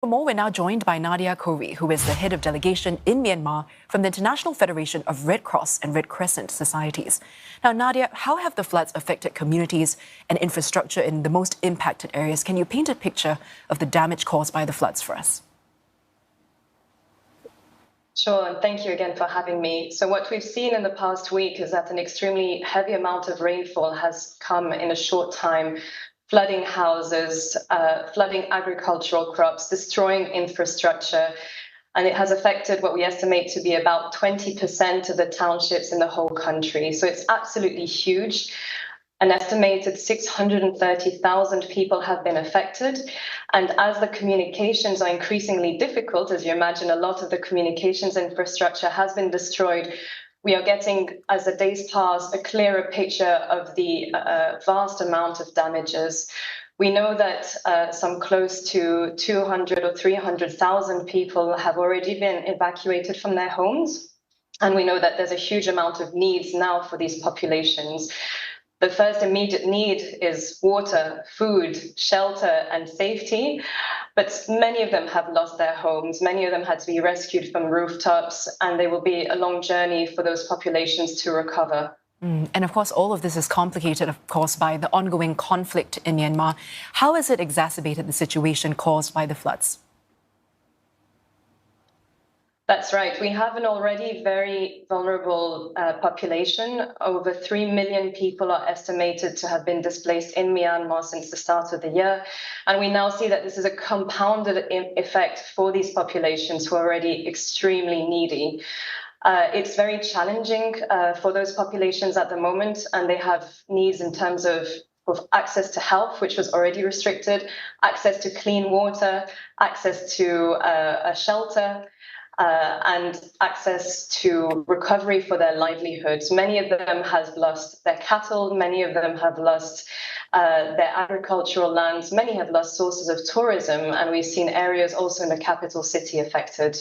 For more, we're now joined by Nadia Khoury, who is the head of delegation in Myanmar from the International Federation of Red Cross and Red Crescent Societies. Now, Nadia, how have the floods affected communities and infrastructure in the most impacted areas? Can you paint a picture of the damage caused by the floods for us? Sure, and thank you again for having me. So what we've seen in the past week is that an extremely heavy amount of rainfall has come in a short time, flooding houses, flooding agricultural crops, destroying infrastructure. And it has affected what we estimate to be about 20% of the townships in the whole country. So it's absolutely huge. An estimated 630,000 people have been affected. And as the communications are increasingly difficult, as you imagine, a lot of the communications infrastructure has been destroyed. We are getting, as the days pass, a clearer picture of the vast amount of damages. We know that some close to 200 or 300,000 people have already been evacuated from their homes. And we know that there's a huge amount of needs now for these populations. The first immediate need is water, food, shelter, and safety. But many of them have lost their homes. Many of them had to be rescued from rooftops, and there will be a long journey for those populations to recover. And of course, all of this is complicated, of course, by the ongoing conflict in Myanmar. How has it exacerbated the situation caused by the floods? That's right. We have an already very vulnerable population. Over 3 million people are estimated to have been displaced in Myanmar since the start of the year. And we now see that this is a compounded effect for these populations who are already extremely needy. It's very challenging for those populations at the moment, and they have needs in terms of access to health, which was already restricted, access to clean water, access to a shelter, and access to recovery for their livelihoods. Many of them have lost their cattle, many of them have lost their agricultural lands, many have lost sources of tourism, and we've seen areas also in the capital city affected.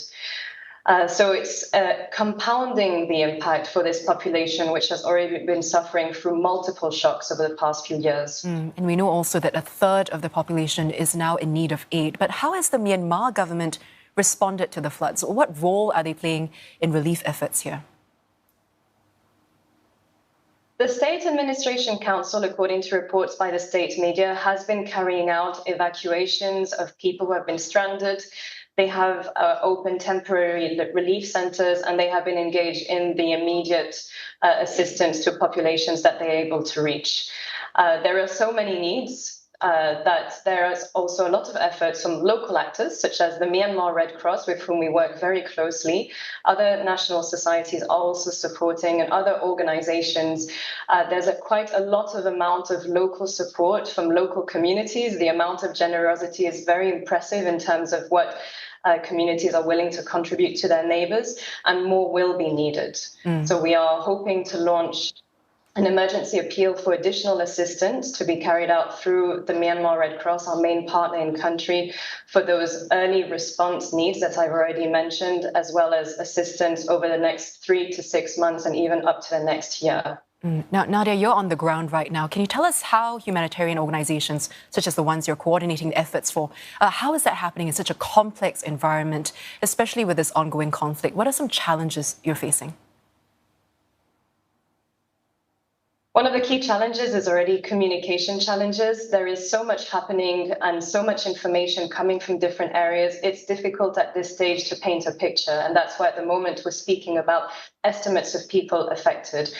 So it's compounding the impact for this population, which has already been suffering through multiple shocks over the past few years. And we know also that a third of the population is now in need of aid. But how has the Myanmar government responded to the floods? What role are they playing in relief efforts here? The State Administration Council, according to reports by the state media, has been carrying out evacuations of people who have been stranded. They have opened temporary relief centers, and they have been engaged in the immediate assistance to populations that they're able to reach. There are so many needs that there is also a lot of efforts from local actors, such as the Myanmar Red Cross, with whom we work very closely. Other national societies are also supporting, and other organizations. There's quite a lot of amount of local support from local communities. The amount of generosity is very impressive in terms of what communities are willing to contribute to their neighbors, and more will be needed. So we are hoping to launch an emergency appeal for additional assistance to be carried out through the Myanmar Red Cross, our main partner in country, for those early response needs that I've already mentioned, as well as assistance over the next 3 to 6 months and even up to the next year. Now, Nadia, you're on the ground right now. Can you tell us how humanitarian organizations, such as the ones you're coordinating efforts for, how is that happening in such a complex environment, especially with this ongoing conflict? What are some challenges you're facing? One of the key challenges is already communication challenges. There is so much happening and so much information coming from different areas. It's difficult at this stage to paint a picture. And that's why at the moment we're speaking about estimates of people affected.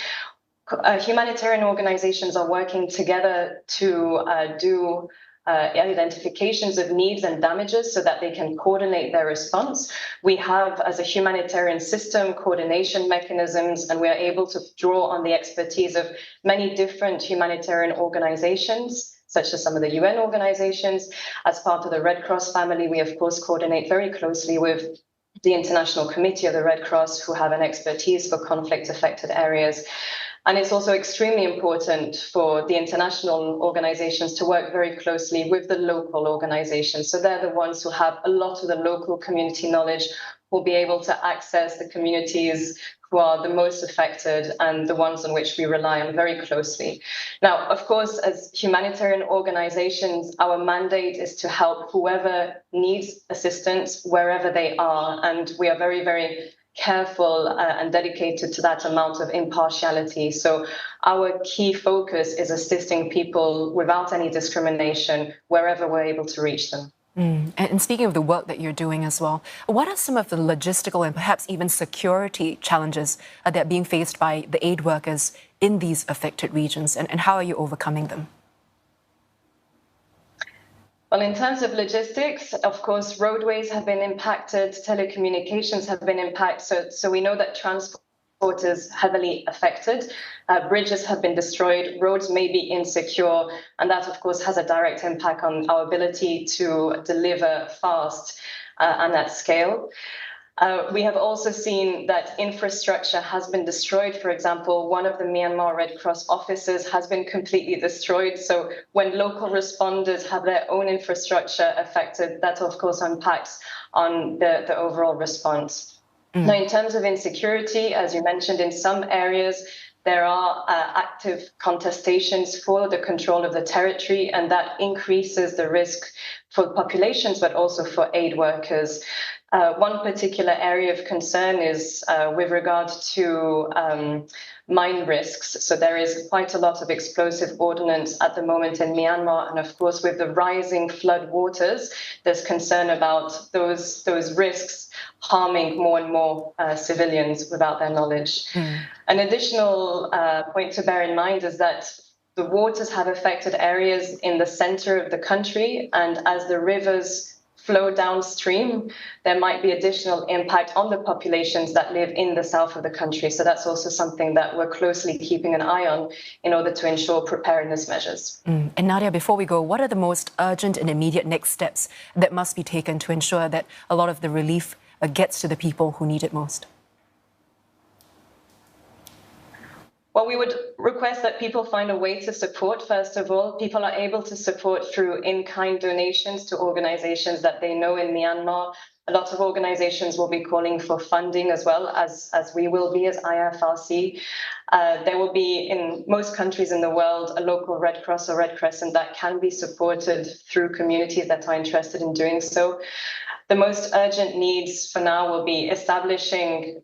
Humanitarian organizations are working together to do identifications of needs and damages so that they can coordinate their response. We have, as a humanitarian system, coordination mechanisms, and we are able to draw on the expertise of many different humanitarian organizations, such as some of the UN organizations. As part of the Red Cross family, we, of course, coordinate very closely with the International Committee of the Red Cross, who have an expertise for conflict-affected areas. And it's also extremely important for the international organizations to work very closely with the local organizations. So they're the ones who have a lot of the local community knowledge, will be able to access the communities who are the most affected and the ones on which we rely on very closely. Now, of course, as humanitarian organizations, our mandate is to help whoever needs assistance wherever they are. And we are very, very careful and dedicated to that amount of impartiality. So our key focus is assisting people without any discrimination wherever we're able to reach them. And speaking of the work that you're doing as well, what are some of the logistical and perhaps even security challenges that are being faced by the aid workers in these affected regions, and how are you overcoming them? Well, in terms of logistics, of course, roadways have been impacted, telecommunications have been impacted, so we know that transport is heavily affected. Bridges have been destroyed, roads may be insecure, and that, of course, has a direct impact on our ability to deliver fast and at scale. We have also seen that infrastructure has been destroyed. For example, one of the Myanmar Red Cross offices has been completely destroyed. So when local responders have their own infrastructure affected, that of course impacts on the overall response. Now, in terms of insecurity, as you mentioned, in some areas, there are active contestations for the control of the territory, and that increases the risk for populations, but also for aid workers. One particular area of concern is with regard to mine risks. So there is quite a lot of explosive ordnance at the moment in Myanmar. And of course, with the rising flood waters, there's concern about those risks harming more and more civilians without their knowledge. An additional point to bear in mind is that the waters have affected areas in the center of the country, and as the rivers flow downstream, there might be additional impact on the populations that live in the south of the country. So that's also something that we're closely keeping an eye on in order to ensure preparedness measures. And Nadia, before we go, what are the most urgent and immediate next steps that must be taken to ensure that a lot of the relief gets to the people who need it most? Well, we would request that people find a way to support. First of all, people are able to support through in-kind donations to organizations that they know in Myanmar. A lot of organizations will be calling for funding as well, as we will be as IFRC. There will be, in most countries in the world, a local Red Cross or Red Crescent that can be supported through communities that are interested in doing so. The most urgent needs for now will be establishing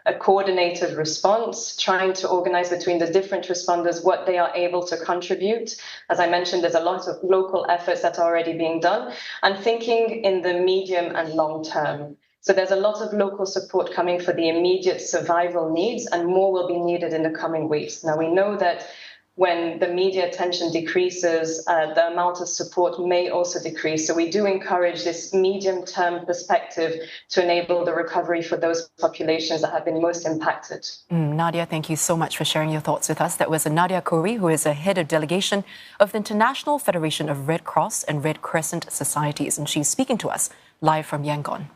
a coordinated response, trying to organize between the different responders what they are able to contribute. As I mentioned, there's a lot of local efforts that are already being done, and thinking in the medium and long term. So there's a lot of local support coming for the immediate survival needs, and more will be needed in the coming weeks. Now, we know that when the media attention decreases, the amount of support may also decrease. So we do encourage this medium-term perspective to enable the recovery for those populations that have been most impacted. Nadia, thank you so much for sharing your thoughts with us. That was Nadia Khoury, who is a head of delegation of the International Federation of Red Cross and Red Crescent Societies, and she's speaking to us live from Yangon.